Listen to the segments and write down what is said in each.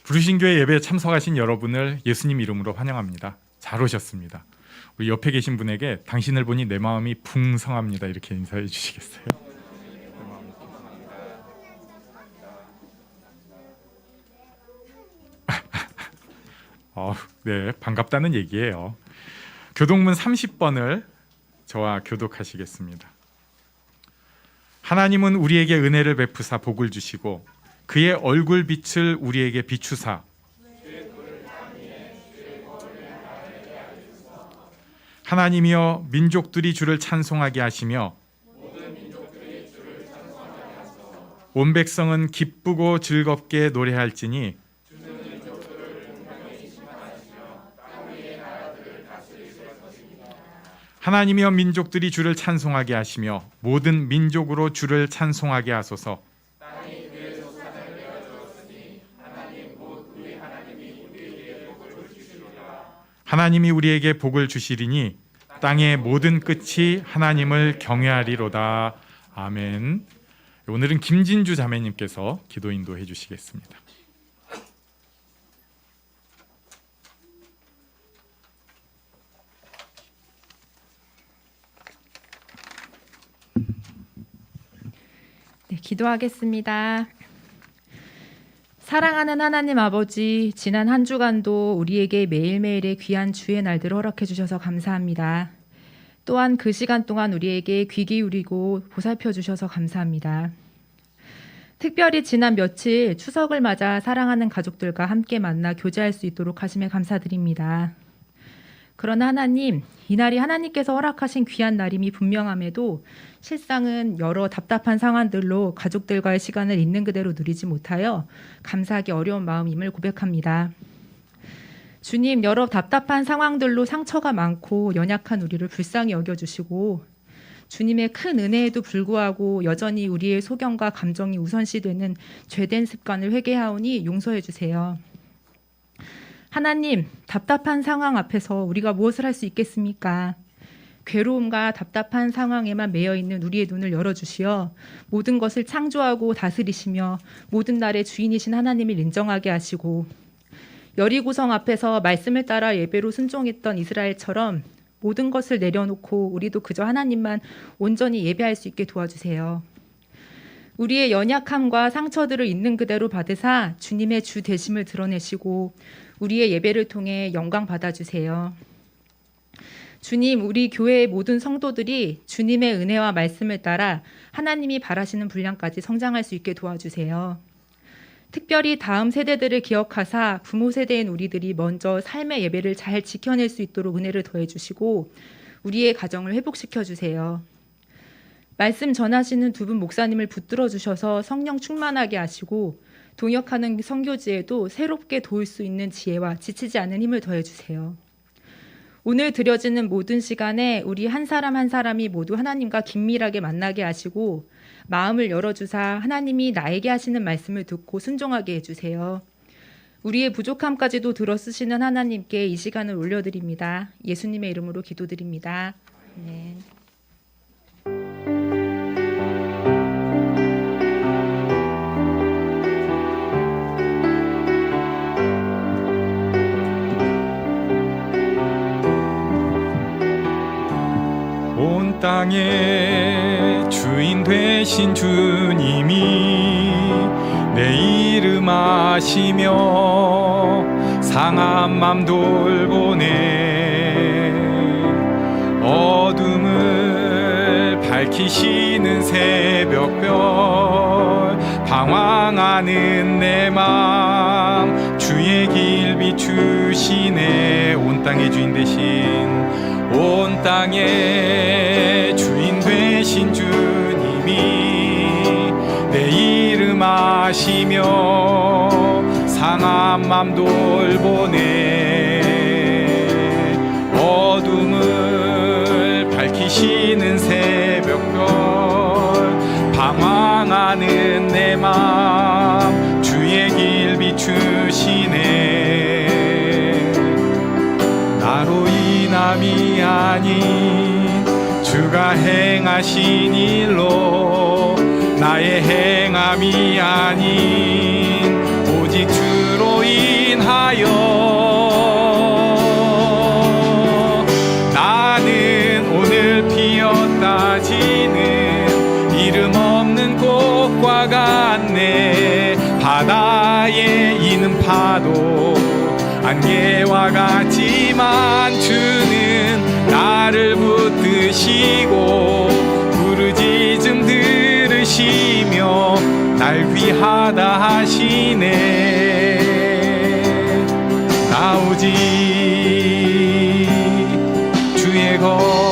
부르신교회 예배에 참석하신 여러분을 예수님 이름으로 환영합니다. 잘 오셨습니다. 우리 옆에 계신 분에게 당신을 보니 내 마음이 풍성합니다. 이렇게 인사해 주시겠어요? 네, 반갑다는 얘기예요. 교동문 30번을 저와 교독하시겠습니다. 하나님은 우리에게 은혜를 베푸사 복을 주시고 그의 얼굴 빛을 우리에게 비추사 하나님이여 민족들이 주를 찬송하게 하시며 온 백성은 기쁘고 즐겁게 노래할지니 하나님이여 민족들이 주를 찬송하게 하시며 모든 민족으로 주를 찬송하게 하소서. 하나님이 우리에게 복을 주시리니 땅의 모든 끝이 하나님을 경외하리로다. 아멘. 오늘은 김진주 자매님께서 기도 인도해 주시겠습니다. 네, 기도하겠습니다. 사랑하는 하나님 아버지, 지난 한 주간도 우리에게 매일매일의 귀한 주의 날들을 허락해 주셔서 감사합니다. 또한 그 시간 동안 우리에게 귀 기울이고 보살펴 주셔서 감사합니다. 특별히 지난 며칠 추석을 맞아 사랑하는 가족들과 함께 만나 교제할 수 있도록 하심에 감사드립니다. 그러나 하나님, 이날이 하나님께서 허락하신 귀한 날임이 분명함에도 실상은 여러 답답한 상황들로 가족들과의 시간을 있는 그대로 누리지 못하여 감사하기 어려운 마음임을 고백합니다. 주님, 여러 답답한 상황들로 상처가 많고 연약한 우리를 불쌍히 여겨주시고 주님의 큰 은혜에도 불구하고 여전히 우리의 소견과 감정이 우선시되는 죄된 습관을 회개하오니 용서해 주세요. 하나님, 답답한 상황 앞에서 우리가 무엇을 할 수 있겠습니까? 괴로움과 답답한 상황에만 매여 있는 우리의 눈을 열어주시어 모든 것을 창조하고 다스리시며 모든 날의 주인이신 하나님을 인정하게 하시고 여리고성 앞에서 말씀을 따라 예배로 순종했던 이스라엘처럼 모든 것을 내려놓고 우리도 그저 하나님만 온전히 예배할 수 있게 도와주세요. 우리의 연약함과 상처들을 있는 그대로 받으사 주님의 주 되심을 드러내시고 우리의 예배를 통해 영광 받아주세요. 주님, 우리 교회의 모든 성도들이 주님의 은혜와 말씀을 따라 하나님이 바라시는 분량까지 성장할 수 있게 도와주세요. 특별히 다음 세대들을 기억하사 부모 세대인 우리들이 먼저 삶의 예배를 잘 지켜낼 수 있도록 은혜를 더해주시고 우리의 가정을 회복시켜 주세요. 말씀 전하시는 두 분 목사님을 붙들어 주셔서 성령 충만하게 하시고 동역하는 선교지에도 새롭게 도울 수 있는 지혜와 지치지 않는 힘을 더해주세요. 오늘 드려지는 모든 시간에 우리 한 사람 한 사람이 모두 하나님과 긴밀하게 만나게 하시고 마음을 열어주사 하나님이 나에게 하시는 말씀을 듣고 순종하게 해주세요. 우리의 부족함까지도 들어쓰시는 하나님께 이 시간을 올려드립니다. 예수님의 이름으로 기도드립니다. 아멘. 온 땅의 주인 되신 주님이 내 이름 아시며 상한 맘 돌보네 어둠을 밝히시는 새벽별 방황하는 내 맘 주의 길 비추시네 온 땅의 주인 되신 온 땅의 주인 되신 주님이 내 이름 아시며 상한 맘 돌보네 어둠을 밝히시는 새벽별 방황하는 내 맘 주의 길 비추시네 나로 인함이 아닌 주가 행하신 일로 나의 행함이 아닌 오직 주로 바다에 있는 파도 안개와 같지만 주는 나를 붙드시고 부르짖음 들으시며 날 귀하다 하시네. 나오직 주의 것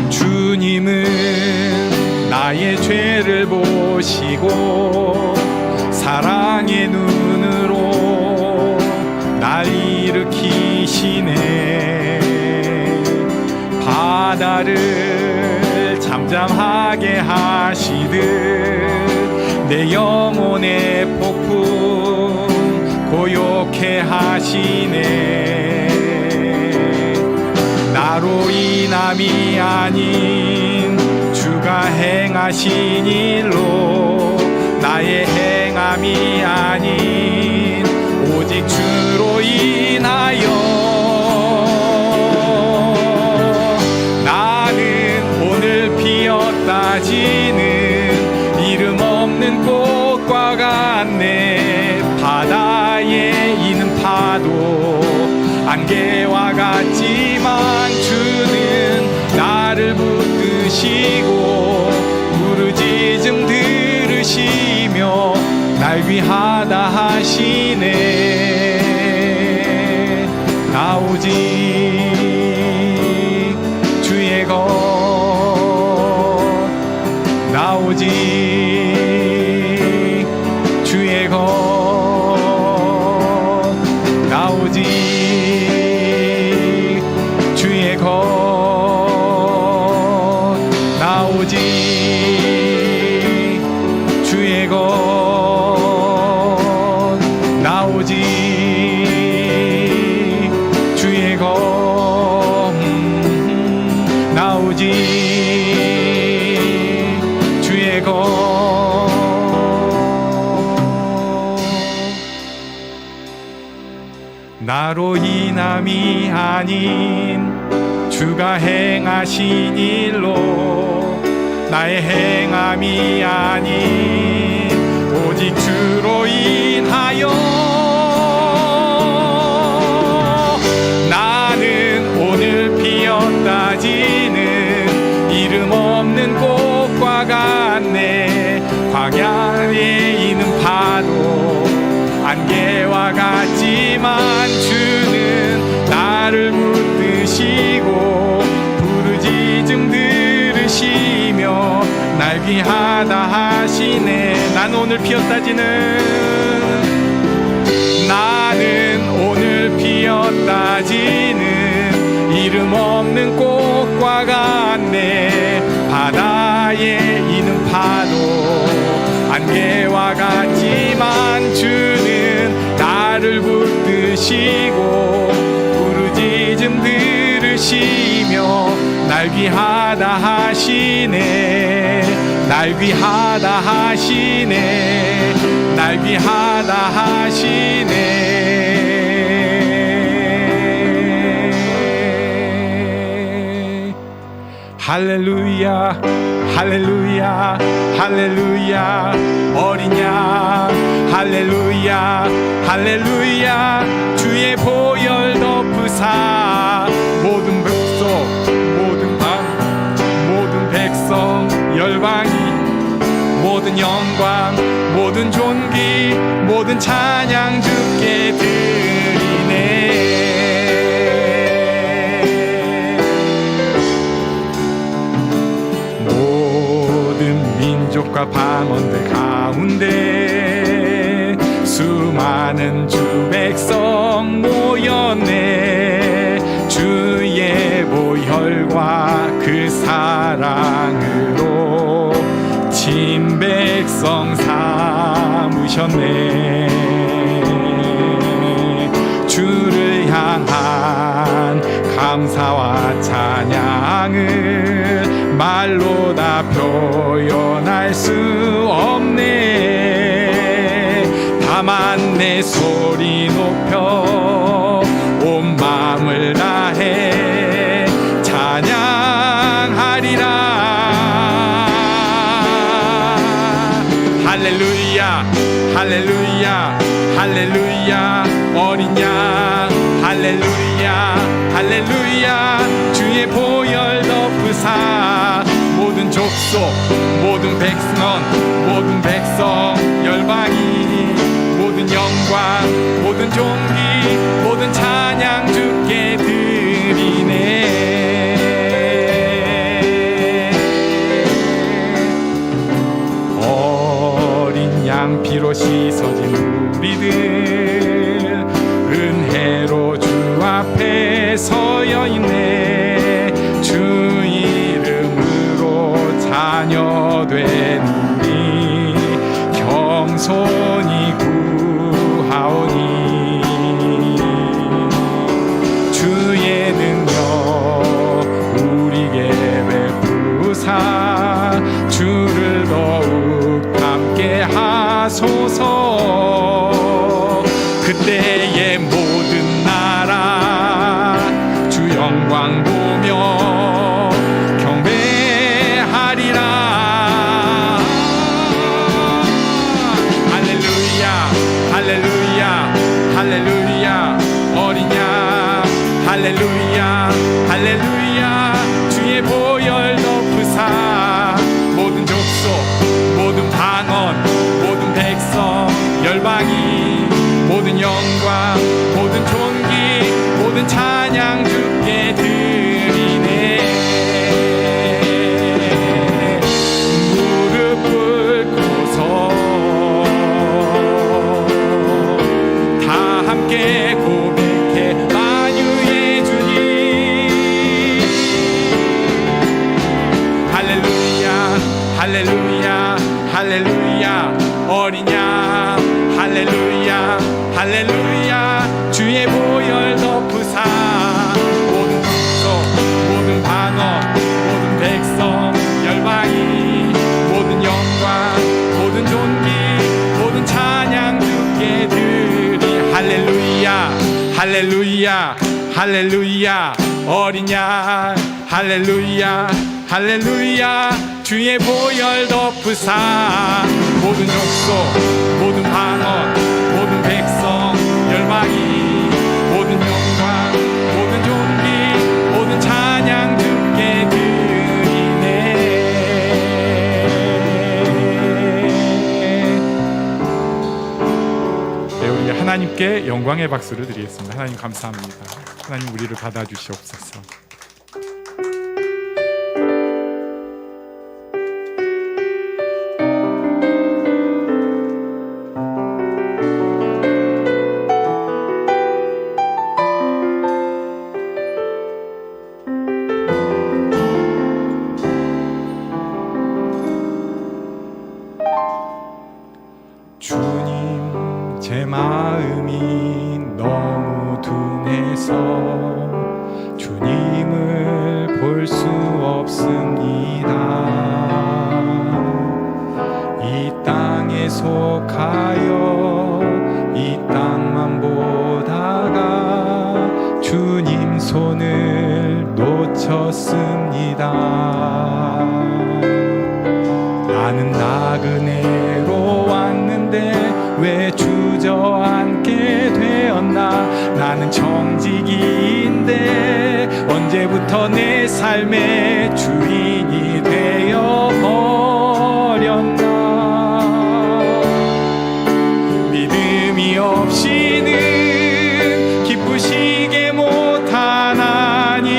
주님은 나의 죄를 보시고 사랑의 눈으로 날 일으키시네. 바다를 잠잠하게 하시듯 내 영혼의 폭풍 고요케 하시네. 나로 인함이 아닌 주가 행하신 일로 나의 행함이 아닌 오직 주로 인하여 나는 오늘 피었다 지는 이름 없는 꽃과 같네. 바다에 있는 파도 안개와 같지만 주는 나를 붙드시고 부르짖음 들으시며 날 귀하다 하시네. 나오직 주의 것 나오직 주의 것 나오직 주의 것 나오직 주의 것 나오직 주의 것 나오직 주의 것. 나로 인함이 아닌 주가 행하신 일로 나의 행함이 아닌 오직 주로 인하여 나는 오늘 피었다 지는 이름 없는 꽃과 같네. 광야에 있는 파도 안개와 같지만 주는 나를 붙드시고 부르짖음 들으시며 날 귀하다 하시네. 나는 오늘 피었다지는 나는 오늘 피었다지는 이름 없는 꽃과 같네. 바다에 있는 파도 안개와 같지만 주는 나를 붙드시고 부르짖음 들으시며 날 귀하다 하시네. 날 귀하다 하시네. 날 귀하다 하시네. 할렐루야 할렐루야 할렐루야. 어린 양 할렐루야 할렐루야. 주의 보혈 덮으사 모든 백성 모든 방 모든 백성 열방이 모든 영광 모든 존귀 모든 찬양 주께 드리네. 민족과 방언들 가운데 수많은 주 백성 모였네. 주의 보혈과 그 사랑으로 친 백성 삼으셨네. 주를 향한 감사와 찬양을 말로 다 표현할 수 없네. 다만 내 소리 높여 온 마음을 다해 찬양 할렐루야 할렐루야 할렐루야 어린 양 할렐루야 할렐루야 주의 보혈 덮으사 모든 족속 모든 백성 열방이 모든 영광 모든 존귀 모든 찬양 주께 드리네. 어린 양 피로 씻어진 우리들 은혜로 주 앞에 서여 있네. 주 이름으로 자녀된 우리 겸손히 구하오니 주의 능력 우리에게 베푸사 주를 더욱 함께 하소서. 그때의 모든 나라 주 영광 보며 경배하리라. 할렐루야 할렐루야 할렐루야 어린 양 할렐루야 할렐루야 주의 보혈 덮으사 모든 족속 모든 방언 모든 백성 열방이 모든 영광 모든 존귀 모든 찬양 주께 드리네. 무릎 꿇고서 다 함께 고백해 만유의 주님. 할렐루야 할렐루야 할렐루야 어린 양 할렐루야 할렐루야 주의 보혈 덮으사 모든 족속 모든 방언 모든 백성 열방이 모든 영광 모든 존귀 모든 찬양 주께 드리. 할렐루야 할렐루야 할렐루야 어린 양 할렐루야 할렐루야 주의 보혈 덮으사 모든 족속 모든 방언 모든 백성 열방이 모든 영광 모든 존귀 모든 찬양 주께 드리네. 네, 우리 하나님께 영광의 박수를 드리겠습니다. 하나님 감사합니다. 하나님 우리를 받아주시옵소서. 주님 제 마음이 너무 둔해서 주님을 볼 수 없습니다. 이 땅에 속하여 이 땅만 보다가 주님 손을 놓쳤습니다. 나는 나그네로 왔는데 왜 주저앉게 되었나. 나는 정직이인데 언제부터 내 삶의 주인이 되어버렸나. 믿음이 없이는 기쁘시게 못하나니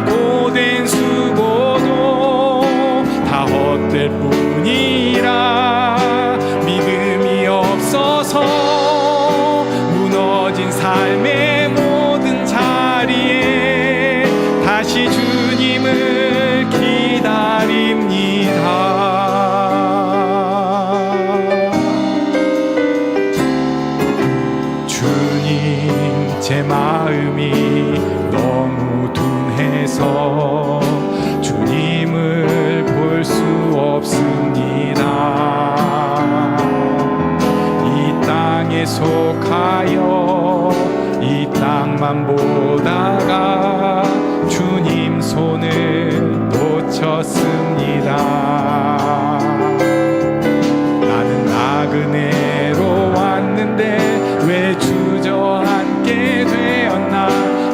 고된 수고도 다 헛될 뿐이라. 믿음이 없어서 무너진 삶의 모든 자리에 다시 주님을 기다립니다. 주님 제 마음이 너무 둔해서 주님을 볼 수 없습니다. 이 땅에 속하여 이 주셨습니다. 나는 나그네로 왔는데 왜 주저앉게 되었나.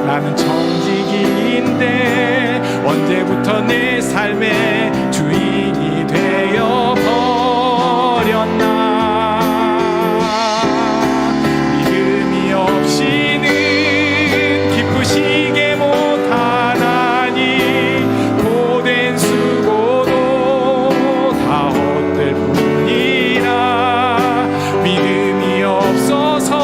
나는 청지기인데 언제부터 내 삶의 주인이 되어 버렸나. 믿음이 없이는 기쁘시게 못하나니 고된 수고도 다 헛될 뿐이라. 믿음이 없어서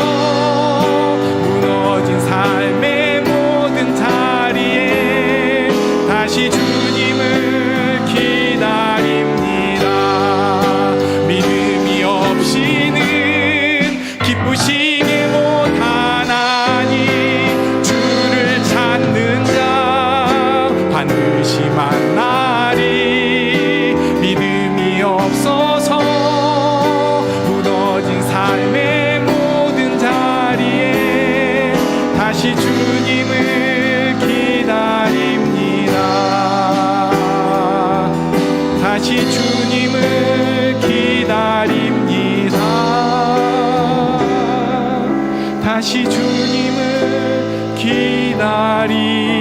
무너진 삶의 모든 자리에 다시 주님을 기다립니다. 믿음이 없이는 기쁘시게 못하나니 주를 찾는 자 반드시 만나리. 믿음이 없어서 무너진 삶의 모든 자리에 다시 주님을 기다립니다. 다시 주님을 기다립니다. 다시 주님을 기다립니다.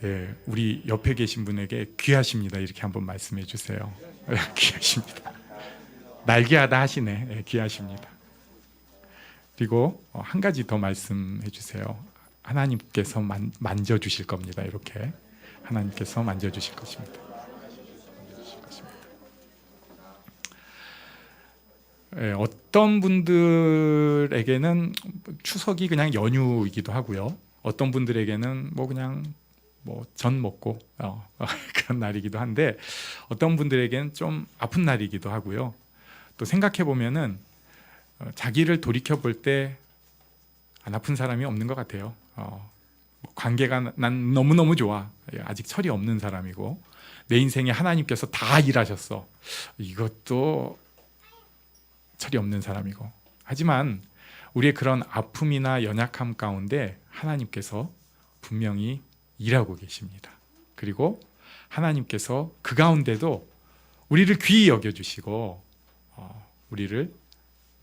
예, 우리 옆에 계신 분에게 귀하십니다 이렇게 한번 말씀해 주세요. 귀하십니다. 날개하다 하시네. 예, 귀하십니다. 그리고 한 가지 더 말씀해 주세요. 하나님께서 만져주실 겁니다. 이렇게 하나님께서 만져주실 것입니다. 예, 어떤 분들에게는 추석이 그냥 연휴이기도 하고요. 어떤 분들에게는 뭐 그냥 전 먹고 그런 날이기도 한데, 어떤 분들에게는 좀 아픈 날이기도 하고요. 또 생각해 보면은 자기를 돌이켜 볼 때 안 아픈 사람이 없는 것 같아요. 관계가 난 너무너무 좋아. 아직 철이 없는 사람이고, 내 인생에 하나님께서 다 일하셨어. 이것도 철이 없는 사람이고. 하지만 우리의 그런 아픔이나 연약함 가운데 하나님께서 분명히 일하고 계십니다. 그리고 하나님께서 그 가운데도 우리를 귀히 여겨주시고 우리를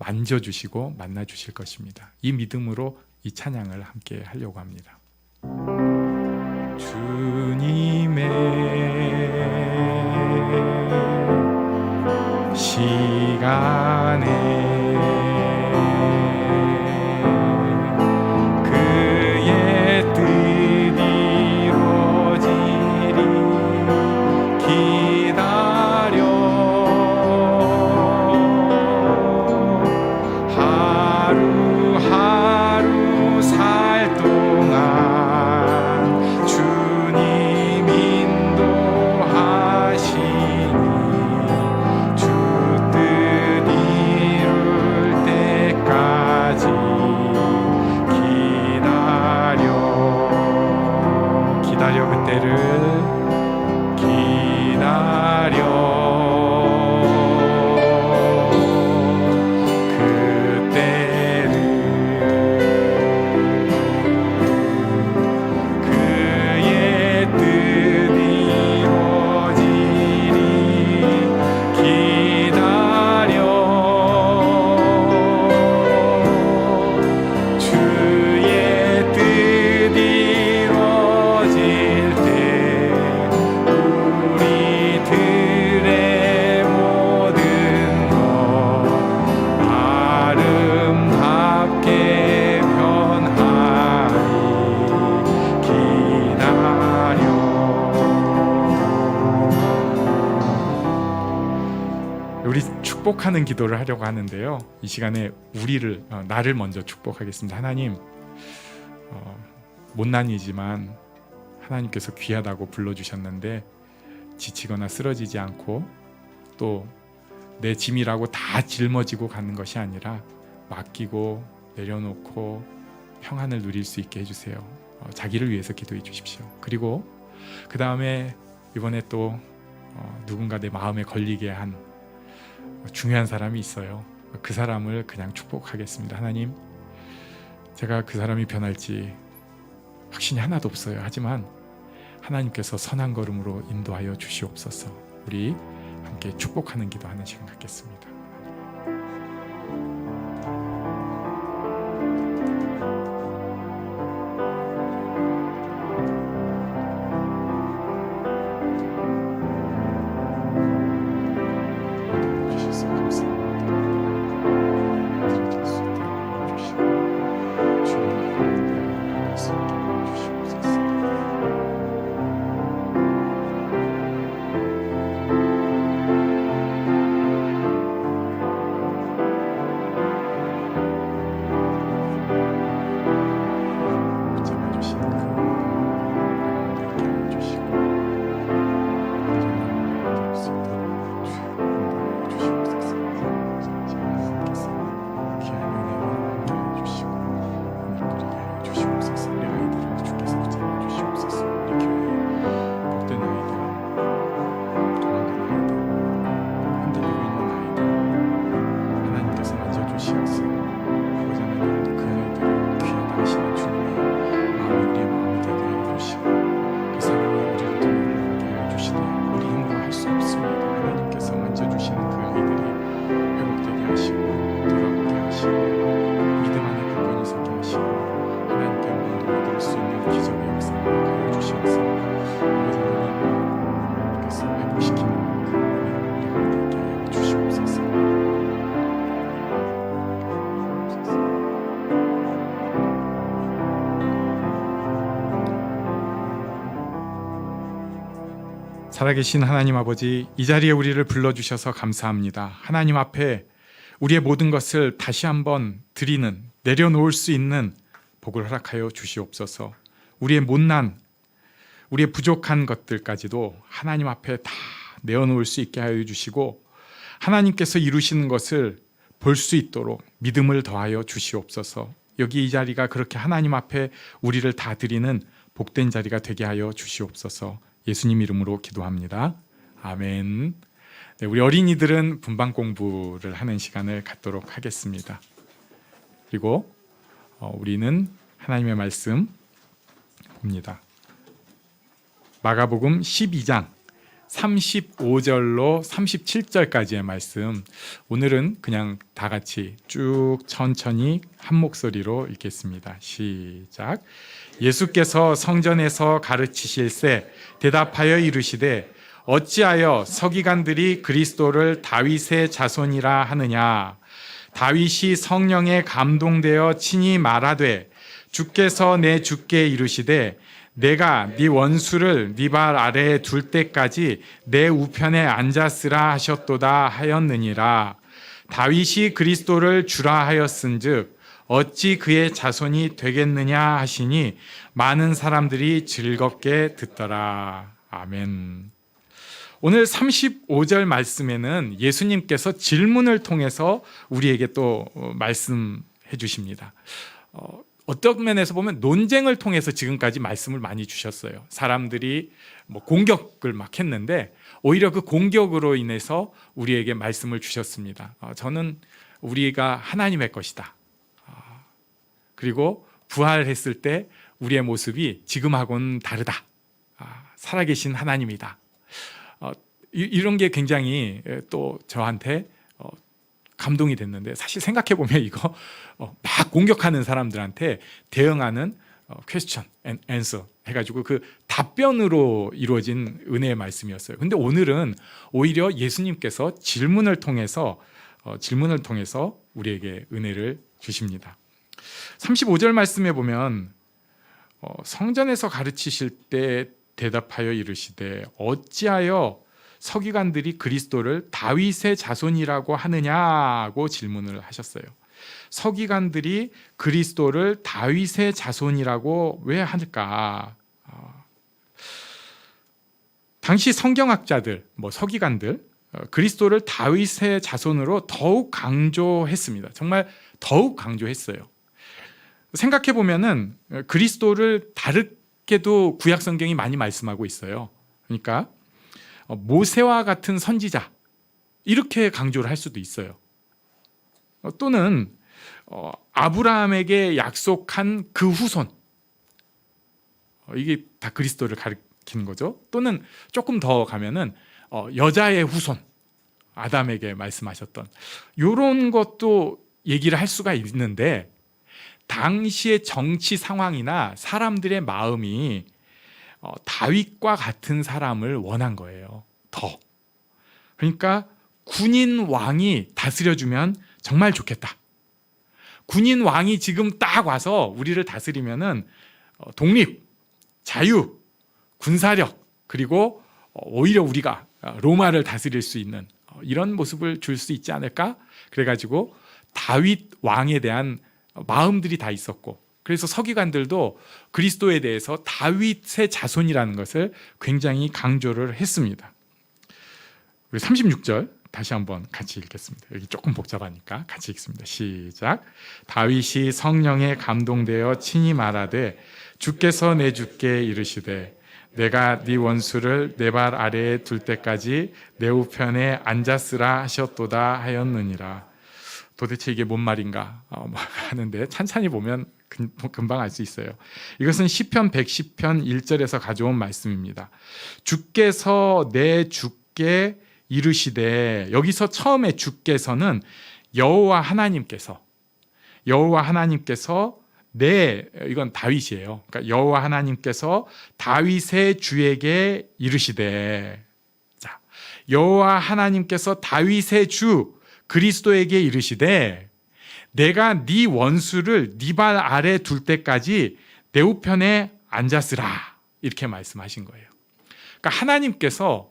만져주시고 만나주실 것입니다. 이 믿음으로 이 찬양을 함께 하려고 합니다. 주님의 시간에 그의 뜻이 이루어지리 기다려 하루하루 살 동안 주님 인도하시니 주 뜻 이룰 때까지 기다려 그때를 기다려 그의 뜻 이루어지리 기다려 주의 뜻 이루어질 때 우리들의 모든 것 아름답게 변하리 기다려. 우리 축복하는 기도를 하려고 하는데요. 이 시간에 나를 먼저 축복하겠습니다. 하나님, 못난이지만 하나님께서 귀하다고 불러주셨는데 지치거나 쓰러지지 않고 또 내 짐이라고 다 짊어지고 가는 것이 아니라 맡기고 내려놓고 평안을 누릴 수 있게 해주세요. 자기를 위해서 기도해 주십시오. 그리고 그 다음에 이번에 또 누군가 내 마음에 걸리게 한 중요한 사람이 있어요. 그 사람을 그냥 축복하겠습니다. 하나님, 제가 그 사람이 변할지 확신이 하나도 없어요. 하지만 하나님께서 선한 걸음으로 인도하여 주시옵소서. 우리 함께 축복하는 기도하는 시간 갖겠습니다. 살아계신 하나님 아버지, 이 자리에 우리를 불러주셔서 감사합니다. 하나님 앞에 우리의 모든 것을 다시 한번 드리는, 내려놓을 수 있는 복을 허락하여 주시옵소서. 우리의 못난, 우리의 부족한 것들까지도 하나님 앞에 다 내어놓을 수 있게 하여 주시고, 하나님께서 이루시는 것을 볼 수 있도록 믿음을 더하여 주시옵소서. 여기 이 자리가 그렇게 하나님 앞에 우리를 다 드리는 복된 자리가 되게 하여 주시옵소서. 예수님 이름으로 기도합니다. 아멘. 네, 우리 어린이들은 분방 공부를 하는 시간을 갖도록 하겠습니다. 그리고 우리는 하나님의 말씀 봅니다. 마가복음 12장 35절로 37절까지의 말씀, 오늘은 그냥 다 같이 쭉 천천히 한 목소리로 읽겠습니다. 시작. 예수께서 성전에서 가르치실새 대답하여 이르시되 어찌하여 서기관들이 그리스도를 다윗의 자손이라 하느냐. 다윗이 성령에 감동되어 친히 말하되 주께서 내 주께 이르시되 내가 네 원수를 네 발 아래에 둘 때까지 내 우편에 앉았으라 하셨도다 하였느니라. 다윗이 그리스도를 주라 하였은즉 어찌 그의 자손이 되겠느냐 하시니 많은 사람들이 즐겁게 듣더라. 아멘. 오늘 35절 말씀에는 예수님께서 질문을 통해서 우리에게 또 말씀해 주십니다. 어떤 면에서 보면 논쟁을 통해서 지금까지 말씀을 많이 주셨어요. 사람들이 공격을 막 했는데 오히려 그 공격으로 인해서 우리에게 말씀을 주셨습니다. 저는 우리가 하나님의 것이다. 그리고 부활했을 때 우리의 모습이 지금하고는 다르다. 살아계신 하나님이다. 이런 게 굉장히 또 저한테 감동이 됐는데, 사실 생각해보면 이거 막 공격하는 사람들한테 대응하는 question and answer 해가지고 그 답변으로 이루어진 은혜의 말씀이었어요. 근데 오늘은 오히려 예수님께서 질문을 통해서 우리에게 은혜를 주십니다. 35절 말씀에 보면 성전에서 가르치실 때 대답하여 이르시되 어찌하여 서기관들이 그리스도를 다윗의 자손이라고 하느냐고 질문을 하셨어요. 서기관들이 그리스도를 다윗의 자손이라고 왜 할까? 당시 성경학자들, 서기관들, 그리스도를 다윗의 자손으로 더욱 강조했습니다. 정말 더욱 강조했어요. 생각해 보면은 그리스도를 다르게도 구약 성경이 많이 말씀하고 있어요. 그러니까 모세와 같은 선지자 이렇게 강조를 할 수도 있어요. 또는 아브라함에게 약속한 그 후손, 이게 다 그리스도를 가리키는 거죠. 또는 조금 더 가면은 여자의 후손, 아담에게 말씀하셨던 이런 것도 얘기를 할 수가 있는데, 당시의 정치 상황이나 사람들의 마음이 다윗과 같은 사람을 원한 거예요. 더. 그러니까 군인 왕이 다스려주면 정말 좋겠다. 군인 왕이 지금 딱 와서 우리를 다스리면은 독립, 자유, 군사력, 그리고 오히려 우리가 로마를 다스릴 수 있는 이런 모습을 줄 수 있지 않을까? 그래가지고 다윗 왕에 대한 마음들이 다 있었고, 그래서 서기관들도 그리스도에 대해서 다윗의 자손이라는 것을 굉장히 강조를 했습니다. 36절 다시 한번 같이 읽겠습니다. 여기 조금 복잡하니까 같이 읽습니다. 시작. 다윗이 성령에 감동되어 친히 말하되 주께서 내 주께 이르시되 내가 네 원수를 내 발 아래에 둘 때까지 내 우편에 앉았으라 하셨도다 하였느니라. 도대체 이게 뭔 말인가 하는데 찬찬히 보면 금방 알 수 있어요. 이것은 시편 110편 1절에서 가져온 말씀입니다. 주께서 내 주께 이르시되, 여기서 처음에 주께서는 여호와 하나님께서 이건 다윗이에요. 그러니까 여호와 하나님께서 다윗의 주에게 이르시되, 자, 여호와 하나님께서 다윗의 주 그리스도에게 이르시되 내가 네 원수를 네 발 아래 둘 때까지 내 우편에 앉았으라, 이렇게 말씀하신 거예요. 그러니까 하나님께서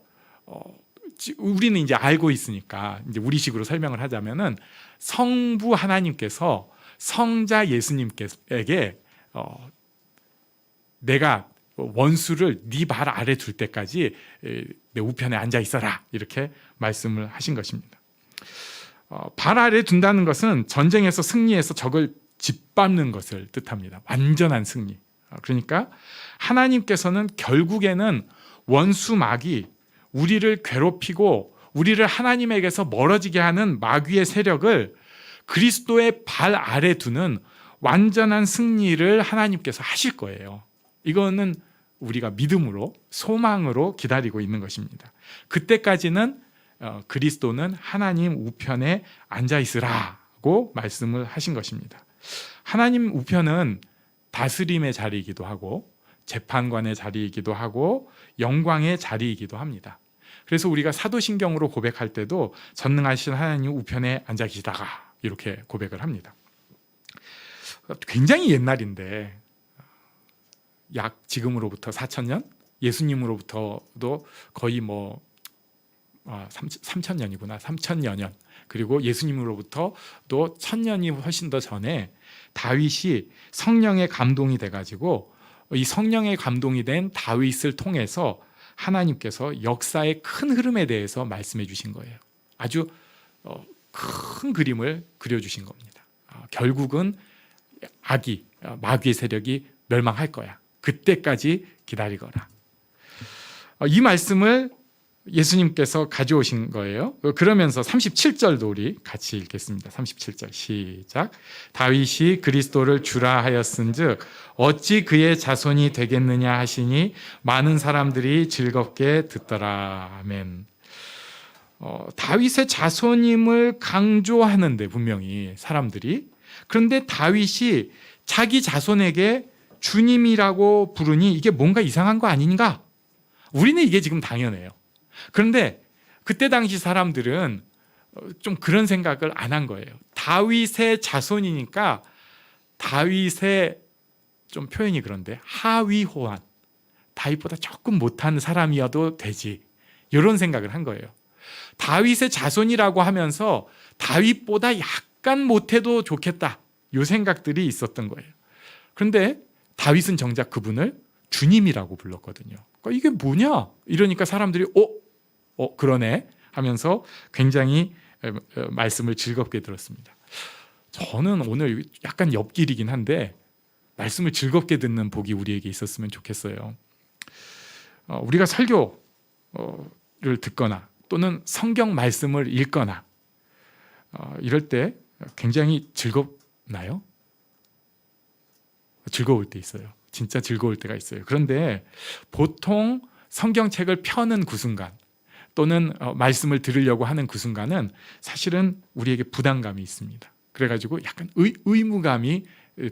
우리는 이제 알고 있으니까 이제 우리식으로 설명을 하자면은 성부 하나님께서 성자 예수님께게 내가 원수를 네 발 아래 둘 때까지 내 우편에 앉아 있어라, 이렇게 말씀을 하신 것입니다. 발 아래 둔다는 것은 전쟁에서 승리해서 적을 짓밟는 것을 뜻합니다. 완전한 승리. 그러니까 하나님께서는 결국에는 원수 마귀, 우리를 괴롭히고 우리를 하나님에게서 멀어지게 하는 마귀의 세력을 그리스도의 발 아래 두는 완전한 승리를 하나님께서 하실 거예요. 이거는 우리가 믿음으로, 소망으로 기다리고 있는 것입니다. 그때까지는 그리스도는 하나님 우편에 앉아 있으라고 말씀을 하신 것입니다. 하나님 우편은 다스림의 자리이기도 하고 재판관의 자리이기도 하고 영광의 자리이기도 합니다. 그래서 우리가 사도신경으로 고백할 때도 전능하신 하나님 우편에 앉아 계시다가 이렇게 고백을 합니다. 굉장히 옛날인데, 약 지금으로부터 4,000년, 예수님으로부터도 거의 3,000년이구나, 3,000여 년, 그리고 예수님으로부터 또 1,000년이 훨씬 더 전에 다윗이 성령의 감동이 돼가지고 이 성령의 감동이 된 다윗을 통해서 하나님께서 역사의 큰 흐름에 대해서 말씀해 주신 거예요. 아주 큰 그림을 그려주신 겁니다. 결국은 마귀의 세력이 멸망할 거야. 그때까지 기다리거라. 이 말씀을 예수님께서 가져오신 거예요. 그러면서 37절도 우리 같이 읽겠습니다. 37절 시작. 다윗이 그리스도를 주라 하였은즉 어찌 그의 자손이 되겠느냐 하시니 많은 사람들이 즐겁게 듣더라. 아멘. 다윗의 자손임을 강조하는데 분명히 사람들이, 그런데 다윗이 자기 자손에게 주님이라고 부르니 이게 뭔가 이상한 거 아닌가? 우리는 이게 지금 당연해요. 그런데 그때 당시 사람들은 좀 그런 생각을 안 한 거예요. 다윗의 자손이니까 다윗의, 좀 표현이 그런데, 하위 호환, 다윗보다 조금 못한 사람이어도 되지, 이런 생각을 한 거예요. 다윗의 자손이라고 하면서 다윗보다 약간 못해도 좋겠다, 이 생각들이 있었던 거예요. 그런데 다윗은 정작 그분을 주님이라고 불렀거든요. 그러니까 이게 뭐냐? 이러니까 사람들이 그러네 하면서 굉장히 말씀을 즐겁게 들었습니다. 저는 오늘 약간 옆길이긴 한데 말씀을 즐겁게 듣는 복이 우리에게 있었으면 좋겠어요. 우리가 설교 듣거나 또는 성경 말씀을 읽거나 이럴 때 굉장히 즐겁나요? 즐거울 때 있어요. 진짜 즐거울 때가 있어요. 그런데 보통 성경책을 펴는 그 순간 또는 말씀을 들으려고 하는 그 순간은 사실은 우리에게 부담감이 있습니다. 그래가지고 약간 의무감이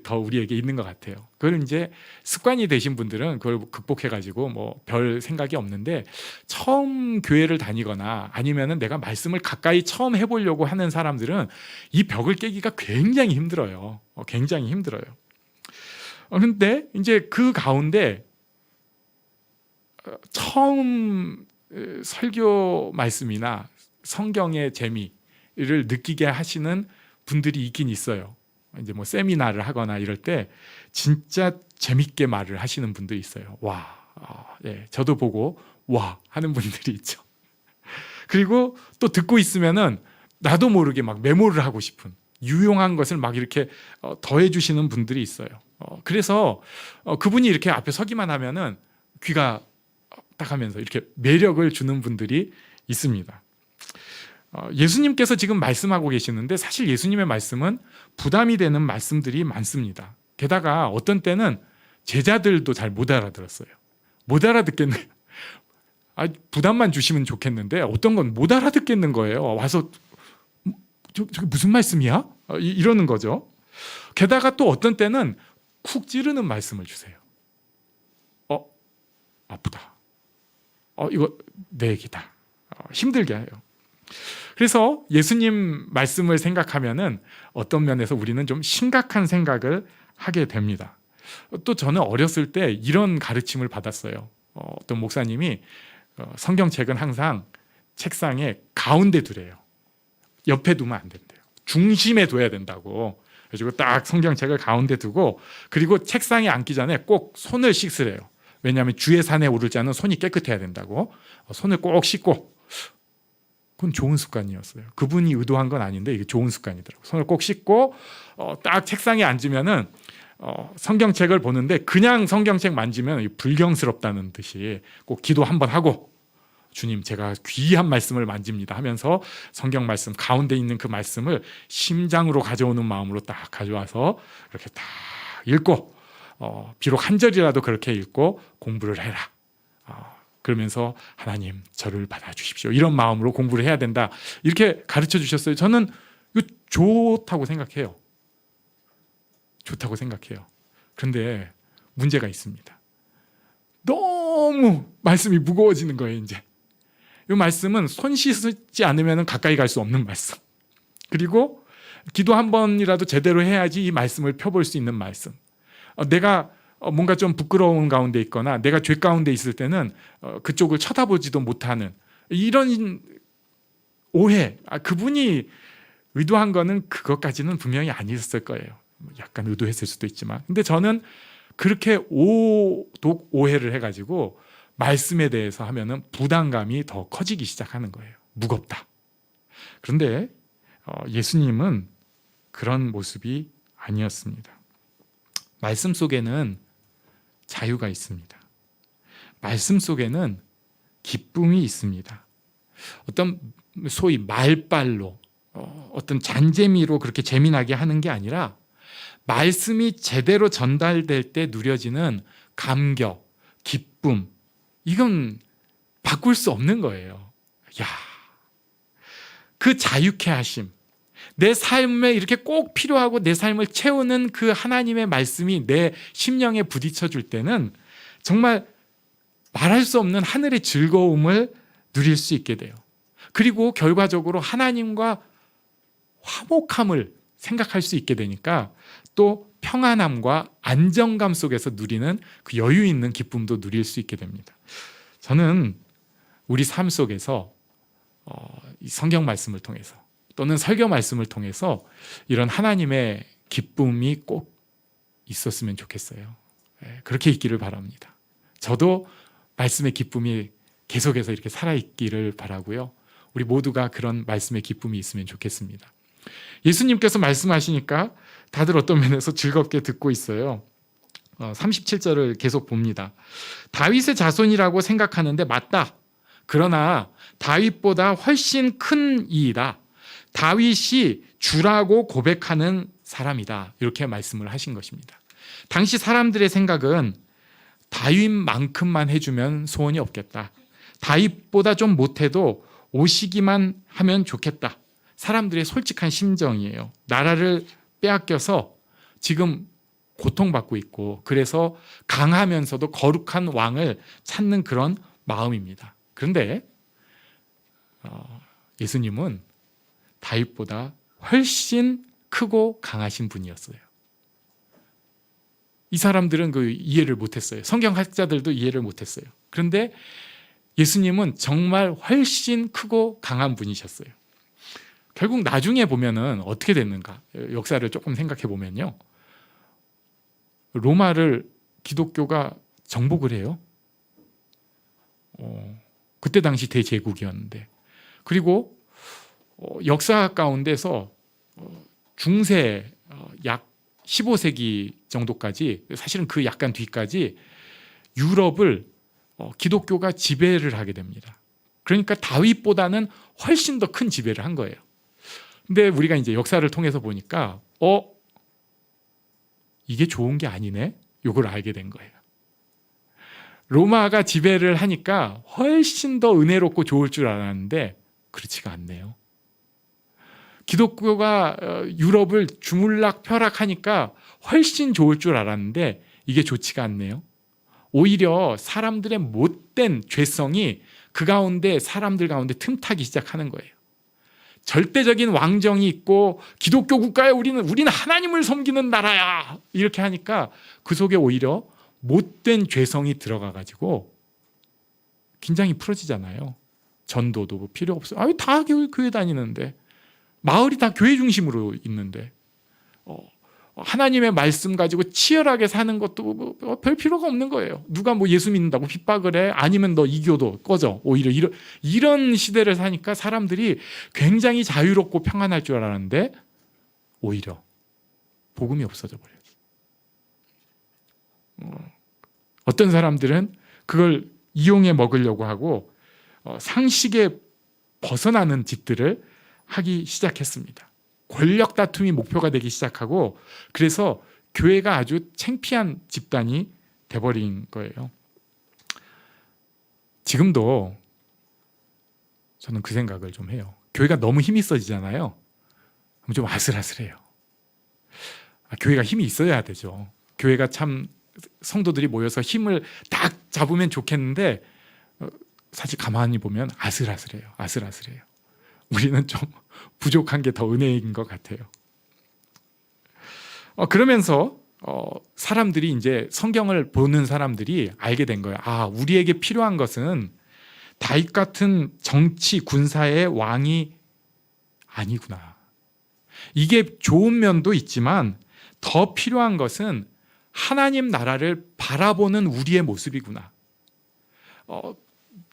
더 우리에게 있는 것 같아요. 그걸 이제 습관이 되신 분들은 그걸 극복해가지고 뭐 별 생각이 없는데, 처음 교회를 다니거나 아니면은 내가 말씀을 가까이 처음 해보려고 하는 사람들은 이 벽을 깨기가 굉장히 힘들어요. 굉장히 힘들어요. 그런데 이제 그 가운데 처음 설교 말씀이나 성경의 재미를 느끼게 하시는 분들이 있긴 있어요. 이제 뭐 세미나를 하거나 이럴 때 진짜 재밌게 말을 하시는 분들이 있어요. 와, 예, 저도 보고 와 하는 분들이 있죠. 그리고 또 듣고 있으면은 나도 모르게 막 메모를 하고 싶은, 유용한 것을 막 이렇게 더해 주시는 분들이 있어요. 그래서 그분이 이렇게 앞에 서기만 하면은 귀가 딱 하면서 이렇게 매력을 주는 분들이 있습니다. 예수님께서 지금 말씀하고 계시는데 사실 예수님의 말씀은 부담이 되는 말씀들이 많습니다. 게다가 어떤 때는 제자들도 잘 못 알아들었어요. 못 알아듣겠네요. 부담만 주시면 좋겠는데 어떤 건 못 알아듣겠는 거예요. 와서 저게 무슨 말씀이야? 이러는 거죠. 게다가 또 어떤 때는 쿡 찌르는 말씀을 주세요. 아프다. 이거 내 얘기다. 힘들게 해요. 그래서 예수님 말씀을 생각하면은 어떤 면에서 우리는 좀 심각한 생각을 하게 됩니다. 또 저는 어렸을 때 이런 가르침을 받았어요. 어떤 목사님이 성경책은 항상 책상에 가운데 두래요. 옆에 두면 안 된대요. 중심에 둬야 된다고. 그래서 딱 성경책을 가운데 두고, 그리고 책상에 앉기 전에 꼭 손을 씻으래요. 왜냐하면 주의 산에 오를 자는 손이 깨끗해야 된다고. 손을 꼭 씻고. 그건 좋은 습관이었어요. 그분이 의도한 건 아닌데 이게 좋은 습관이더라고요. 손을 꼭 씻고 딱 책상에 앉으면은 성경책을 보는데 그냥 성경책 만지면 불경스럽다는 듯이 꼭 기도 한번 하고, 주님 제가 귀한 말씀을 만집니다 하면서 성경 말씀 가운데 있는 그 말씀을 심장으로 가져오는 마음으로 딱 가져와서 이렇게 딱 읽고, 비록 한 절이라도 그렇게 읽고 공부를 해라. 그러면서 하나님 저를 받아주십시오. 이런 마음으로 공부를 해야 된다. 이렇게 가르쳐 주셨어요. 저는 이거 좋다고 생각해요. 좋다고 생각해요. 그런데 문제가 있습니다. 너무 말씀이 무거워지는 거예요. 이제 이 말씀은 손 씻지 않으면 가까이 갈 수 없는 말씀. 그리고 기도 한 번이라도 제대로 해야지 이 말씀을 펴볼 수 있는 말씀. 내가 뭔가 좀 부끄러운 가운데 있거나 내가 죄 가운데 있을 때는 그쪽을 쳐다보지도 못하는 이런 오해. 그분이 의도한 거는 그것까지는 분명히 아니었을 거예요. 약간 의도했을 수도 있지만, 근데 저는 그렇게 오해를 해가지고 말씀에 대해서 하면은 부담감이 더 커지기 시작하는 거예요. 무겁다. 그런데 예수님은 그런 모습이 아니었습니다. 말씀 속에는 자유가 있습니다. 말씀 속에는 기쁨이 있습니다. 어떤 소위 말빨로 어떤 잔재미로 그렇게 재미나게 하는 게 아니라 말씀이 제대로 전달될 때 누려지는 감격, 기쁨, 이건 바꿀 수 없는 거예요. 그 자유케 하심, 내 삶에 이렇게 꼭 필요하고 내 삶을 채우는 그 하나님의 말씀이 내 심령에 부딪혀 줄 때는 정말 말할 수 없는 하늘의 즐거움을 누릴 수 있게 돼요. 그리고 결과적으로 하나님과 화목함을 생각할 수 있게 되니까 또 평안함과 안정감 속에서 누리는 그 여유 있는 기쁨도 누릴 수 있게 됩니다. 저는 우리 삶 속에서 이 성경 말씀을 통해서 또는 설교 말씀을 통해서 이런 하나님의 기쁨이 꼭 있었으면 좋겠어요. 그렇게 있기를 바랍니다. 저도 말씀의 기쁨이 계속해서 이렇게 살아있기를 바라고요. 우리 모두가 그런 말씀의 기쁨이 있으면 좋겠습니다. 예수님께서 말씀하시니까 다들 어떤 면에서 즐겁게 듣고 있어요. 37절을 계속 봅니다. 다윗의 자손이라고 생각하는데 맞다. 그러나 다윗보다 훨씬 큰 이이다. 다윗이 주라고 고백하는 사람이다. 이렇게 말씀을 하신 것입니다. 당시 사람들의 생각은 다윗만큼만 해주면 소원이 없겠다. 다윗보다 좀 못해도 오시기만 하면 좋겠다. 사람들의 솔직한 심정이에요. 나라를 빼앗겨서 지금 고통받고 있고 그래서 강하면서도 거룩한 왕을 찾는 그런 마음입니다. 그런데 예수님은 다윗보다 훨씬 크고 강하신 분이었어요. 이 사람들은 그 이해를 못했어요. 성경학자들도 이해를 못했어요. 그런데 예수님은 정말 훨씬 크고 강한 분이셨어요. 결국 나중에 보면은 어떻게 됐는가? 역사를 조금 생각해 보면요. 로마를 기독교가 정복을 해요. 그때 당시 대제국이었는데. 그리고 역사 가운데서 중세 약 15세기 정도까지, 사실은 그 약간 뒤까지 유럽을 기독교가 지배를 하게 됩니다. 그러니까 다윗보다는 훨씬 더 큰 지배를 한 거예요. 근데 우리가 이제 역사를 통해서 보니까 이게 좋은 게 아니네? 이걸 알게 된 거예요. 로마가 지배를 하니까 훨씬 더 은혜롭고 좋을 줄 알았는데 그렇지가 않네요. 기독교가 유럽을 주물락 펴락하니까 훨씬 좋을 줄 알았는데 이게 좋지가 않네요. 오히려 사람들의 못된 죄성이 그 가운데 사람들 가운데 틈타기 시작하는 거예요. 절대적인 왕정이 있고 기독교 국가에 우리는 하나님을 섬기는 나라야 이렇게 하니까 그 속에 오히려 못된 죄성이 들어가가지고 긴장이 풀어지잖아요. 전도도 필요 없어요. 다 교회 다니는데 마을이 다 교회 중심으로 있는데 하나님의 말씀 가지고 치열하게 사는 것도 별 필요가 없는 거예요. 누가 뭐 예수 믿는다고 핍박을 해? 아니면 너 이교도 꺼져. 오히려 이런 시대를 사니까 사람들이 굉장히 자유롭고 평안할 줄 알았는데 오히려 복음이 없어져 버려요. 어떤 사람들은 그걸 이용해 먹으려고 하고 상식에 벗어나는 짓들을 하기 시작했습니다. 권력 다툼이 목표가 되기 시작하고 그래서 교회가 아주 창피한 집단이 돼버린 거예요. 지금도 저는 그 생각을 좀 해요. 교회가 너무 힘이 세지잖아요. 그럼 좀 아슬아슬해요. 교회가 힘이 있어야 되죠. 교회가 참 성도들이 모여서 힘을 딱 잡으면 좋겠는데 사실 가만히 보면 아슬아슬해요. 아슬아슬해요. 우리는 좀 부족한 게 더 은혜인 것 같아요. 그러면서 사람들이 이제 성경을 보는 사람들이 알게 된 거예요. 우리에게 필요한 것은 다윗 같은 정치 군사의 왕이 아니구나. 이게 좋은 면도 있지만 더 필요한 것은 하나님 나라를 바라보는 우리의 모습이구나.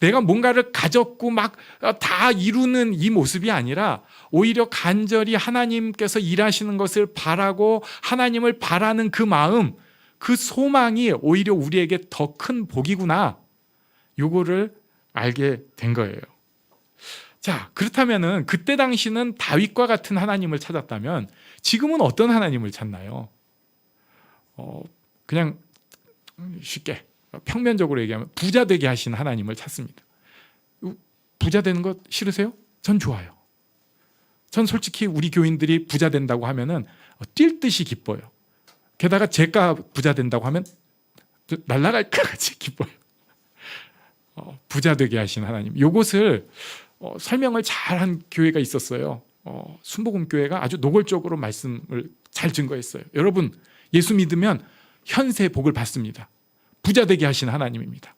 내가 뭔가를 가졌고 막 다 이루는 이 모습이 아니라 오히려 간절히 하나님께서 일하시는 것을 바라고 하나님을 바라는 그 마음, 그 소망이 오히려 우리에게 더 큰 복이구나. 요거를 알게 된 거예요. 자, 그렇다면은 그때 당시는 다윗과 같은 하나님을 찾았다면 지금은 어떤 하나님을 찾나요? 그냥 쉽게 평면적으로 얘기하면 부자 되게 하신 하나님을 찾습니다. 부자 되는 거 싫으세요? 전 좋아요. 전 솔직히 우리 교인들이 부자 된다고 하면은 뛸 듯이 기뻐요. 게다가 제가 부자 된다고 하면 날아갈 것 같이 기뻐요. 부자 되게 하신 하나님. 이것을 설명을 잘한 교회가 있었어요. 순복음 교회가 아주 노골적으로 말씀을 잘 증거했어요. 여러분, 예수 믿으면 현세 복을 받습니다. 부자 되게 하신 하나님입니다.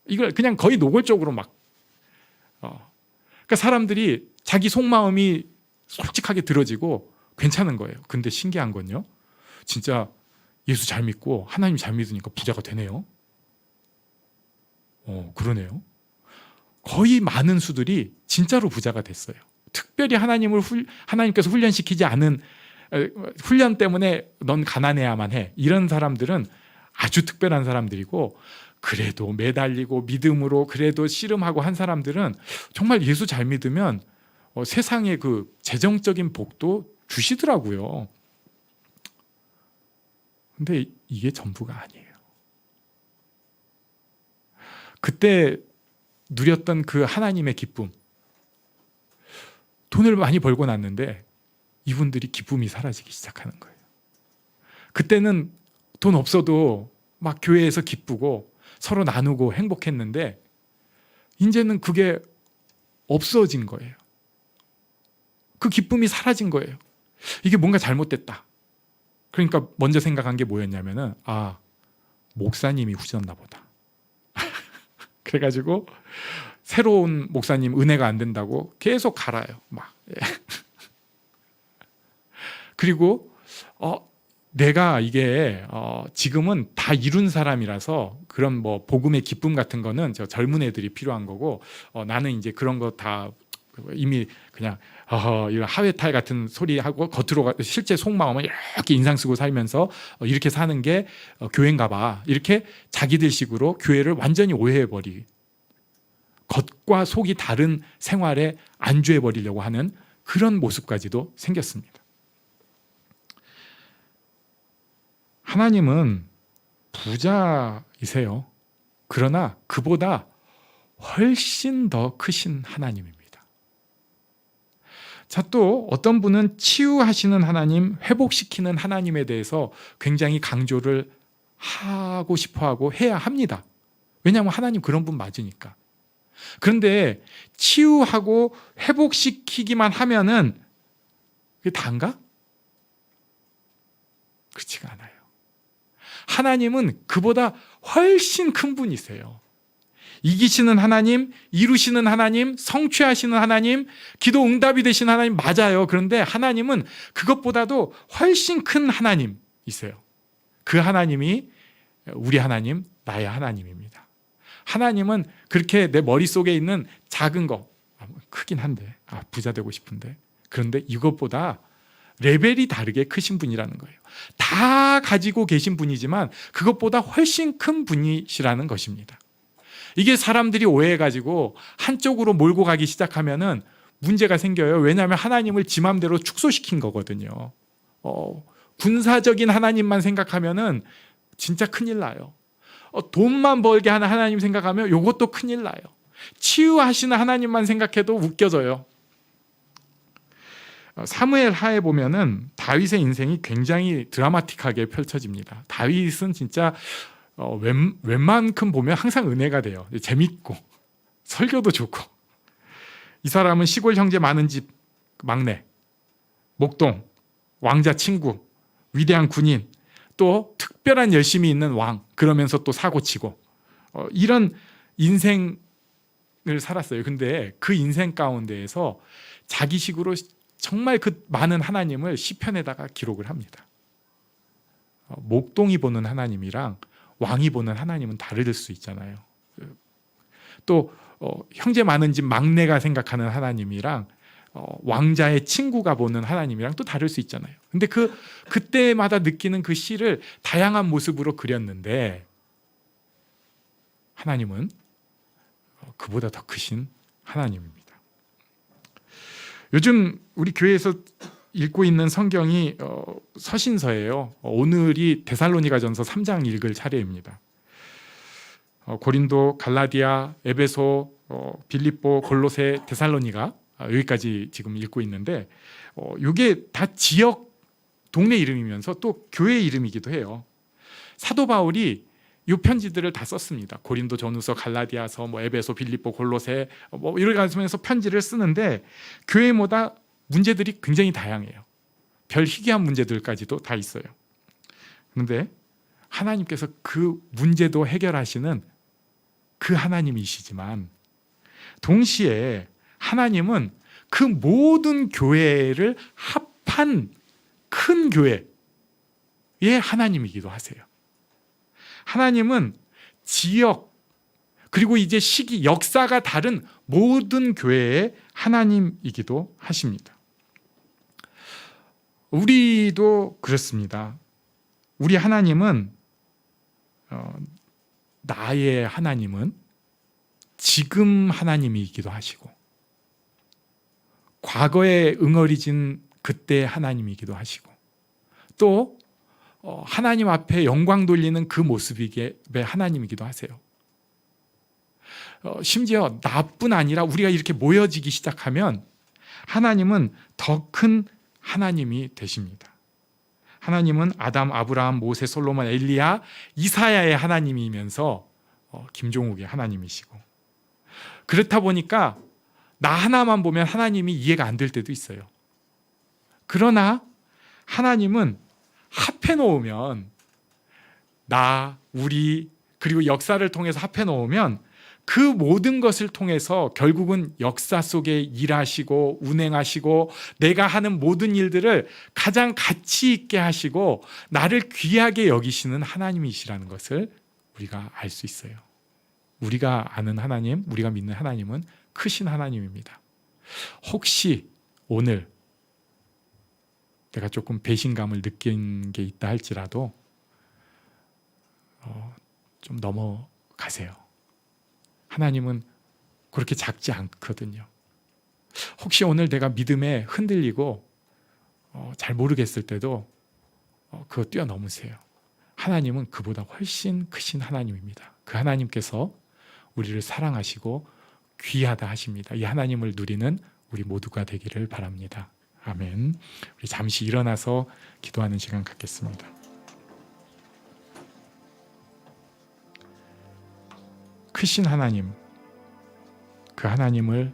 이걸 그냥 거의 노골적으로 막 그러니까 사람들이 자기 속마음이 솔직하게 들어지고 괜찮은 거예요. 근데 신기한 건요, 진짜 예수 잘 믿고 하나님 잘 믿으니까 부자가 되네요. 그러네요. 거의 많은 수들이 진짜로 부자가 됐어요. 특별히 하나님께서 훈련시키지 않은 훈련 때문에 넌 가난해야만 해. 이런 사람들은 아주 특별한 사람들이고 그래도 매달리고 믿음으로 그래도 씨름하고 한 사람들은 정말 예수 잘 믿으면 세상의 그 재정적인 복도 주시더라고요. 근데 이게 전부가 아니에요. 그때 누렸던 그 하나님의 기쁨, 돈을 많이 벌고 났는데 이분들이 기쁨이 사라지기 시작하는 거예요. 그때는 돈 없어도 막 교회에서 기쁘고 서로 나누고 행복했는데 이제는 그게 없어진 거예요. 그 기쁨이 사라진 거예요. 이게 뭔가 잘못됐다. 그러니까 먼저 생각한 게 뭐였냐면은 목사님이 후졌나 보다. 그래가지고 새로운 목사님 은혜가 안 된다고 계속 갈아요. 막. 그리고 내가 이게 지금은 다 이룬 사람이라서 그런 뭐 복음의 기쁨 같은 거는 저 젊은 애들이 필요한 거고 나는 이제 그런 거 다 이미 그냥 이런 하회탈 같은 소리 하고 겉으로 실제 속마음은 이렇게 인상 쓰고 살면서 이렇게 사는 게 교회인가 봐. 이렇게 자기들식으로 교회를 완전히 오해해버리. 겉과 속이 다른 생활에 안주해버리려고 하는 그런 모습까지도 생겼습니다. 하나님은 부자이세요. 그러나 그보다 훨씬 더 크신 하나님입니다. 자, 또 어떤 분은 치유하시는 하나님, 회복시키는 하나님에 대해서 굉장히 강조를 하고 싶어하고 해야 합니다. 왜냐하면 하나님 그런 분 맞으니까. 그런데 치유하고 회복시키기만 하면은 그게 다인가? 그렇지가 않아요. 하나님은 그보다 훨씬 큰 분이세요. 이기시는 하나님, 이루시는 하나님, 성취하시는 하나님, 기도 응답이 되신 하나님 맞아요. 그런데 하나님은 그것보다도 훨씬 큰 하나님이세요. 그 하나님이 우리 하나님, 나의 하나님입니다. 하나님은 그렇게 내 머릿속에 있는 작은 거, 크긴 한데 부자 되고 싶은데, 그런데 이것보다 레벨이 다르게 크신 분이라는 거예요. 다 가지고 계신 분이지만 그것보다 훨씬 큰 분이시라는 것입니다. 이게 사람들이 오해해가지고 한쪽으로 몰고 가기 시작하면은 문제가 생겨요. 왜냐하면 하나님을 지 맘대로 축소시킨 거거든요. 군사적인 하나님만 생각하면은 진짜 큰일 나요. 돈만 벌게 하는 하나님 생각하면 이것도 큰일 나요. 치유하시는 하나님만 생각해도 웃겨져요. 사무엘 하에 보면은 다윗의 인생이 굉장히 드라마틱하게 펼쳐집니다. 다윗은 진짜 웬만큼 보면 항상 은혜가 돼요. 재밌고 설교도 좋고. 이 사람은 시골 형제 많은 집 막내, 목동, 왕자 친구, 위대한 군인, 또 특별한 열심이 있는 왕, 그러면서 또 사고치고 이런 인생을 살았어요. 근데 그 인생 가운데에서 자기식으로 정말 그 많은 하나님을 시편에다가 기록을 합니다. 목동이 보는 하나님이랑 왕이 보는 하나님은 다를 수 있잖아요. 또 형제 많은 집 막내가 생각하는 하나님이랑 왕자의 친구가 보는 하나님이랑 또 다를 수 있잖아요. 근데 그때마다 느끼는 그 시를 다양한 모습으로 그렸는데 하나님은 그보다 더 크신 하나님입니다. 요즘 우리 교회에서 읽고 있는 성경이 서신서예요. 오늘이 데살로니가전서 3장 읽을 차례입니다. 고린도, 갈라디아, 에베소, 빌립보, 골로새, 데살로니가 여기까지 지금 읽고 있는데 이게 다 지역 동네 이름이면서 또 교회 이름이기도 해요. 사도 바울이 이 편지들을 다 썼습니다. 고린도 전후서, 갈라디아서, 에베소, 빌립보, 골로새 이렇게 하면서 편지를 쓰는데 교회마다 문제들이 굉장히 다양해요. 별 희귀한 문제들까지도 다 있어요. 그런데 하나님께서 그 문제도 해결하시는 그 하나님이시지만 동시에 하나님은 그 모든 교회를 합한 큰 교회의 하나님이기도 하세요. 하나님은 지역 그리고 이제 시기, 역사가 다른 모든 교회의 하나님이기도 하십니다. 우리도 그렇습니다. 우리 하나님은 나의 하나님은 지금 하나님이기도 하시고 과거에 응어리진 그때 하나님이기도 하시고 또 하나님 앞에 영광 돌리는 그 모습이 하나님이기도 하세요. 심지어 나뿐 아니라 우리가 이렇게 모여지기 시작하면 하나님은 더 큰 하나님이 되십니다. 하나님은 아담, 아브라함, 모세, 솔로몬, 엘리야, 이사야의 하나님이면서 김종욱의 하나님이시고 그렇다 보니까 나 하나만 보면 하나님이 이해가 안 될 때도 있어요. 그러나 하나님은 합해 놓으면 나, 우리 그리고 역사를 통해서 합해 놓으면 그 모든 것을 통해서 결국은 역사 속에 일하시고 운행하시고 내가 하는 모든 일들을 가장 가치 있게 하시고 나를 귀하게 여기시는 하나님이시라는 것을 우리가 알 수 있어요. 우리가 아는 하나님, 우리가 믿는 하나님은 크신 하나님입니다. 혹시 오늘 내가 조금 배신감을 느낀 게 있다 할지라도 좀 넘어가세요. 하나님은 그렇게 작지 않거든요. 혹시 오늘 내가 믿음에 흔들리고 잘 모르겠을 때도 그거 뛰어넘으세요. 하나님은 그보다 훨씬 크신 하나님입니다. 그 하나님께서 우리를 사랑하시고 귀하다 하십니다. 이 하나님을 누리는 우리 모두가 되기를 바랍니다. 아멘. 우리 잠시 일어나서 기도하는 시간 갖겠습니다. 크신 하나님, 그 하나님을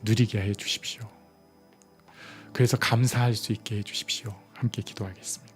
누리게 해 주십시오. 그래서 감사할 수 있게 해 주십시오. 함께 기도하겠습니다.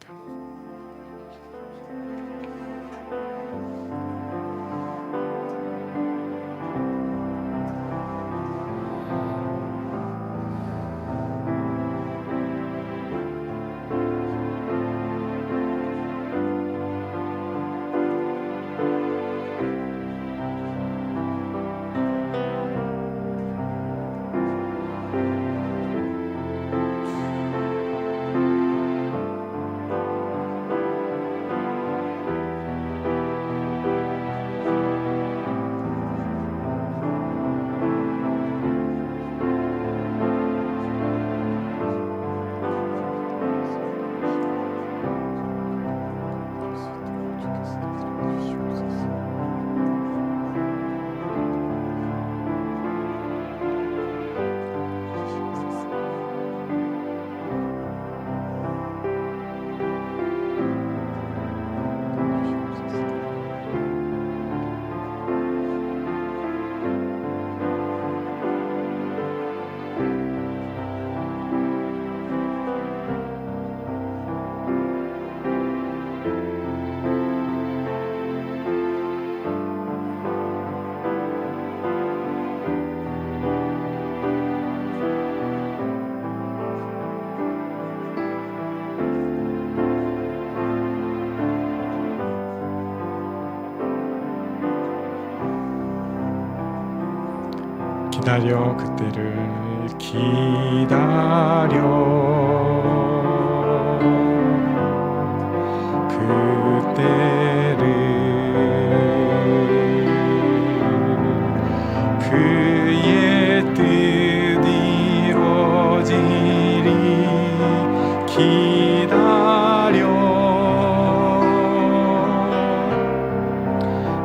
기다려 그때를 기다려 그때를 그의 뜻 이루어지리 기다려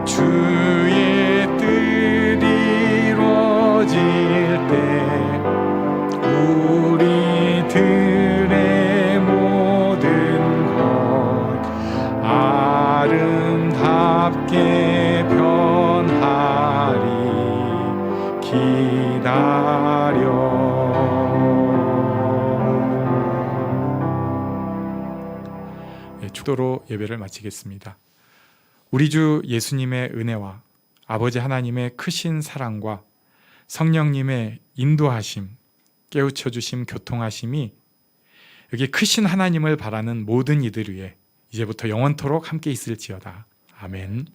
주의 뜻 이루어질 때 우리들의 모든 것 아름답게 변하리 기다려. 축도로 예배를 마치겠습니다. 우리 주 예수님의 은혜와 아버지 하나님의 크신 사랑과 성령님의 인도하심, 깨우쳐 주심, 교통하심이 여기 크신 하나님을 바라는 모든 이들 위해 이제부터 영원토록 함께 있을지어다. 아멘.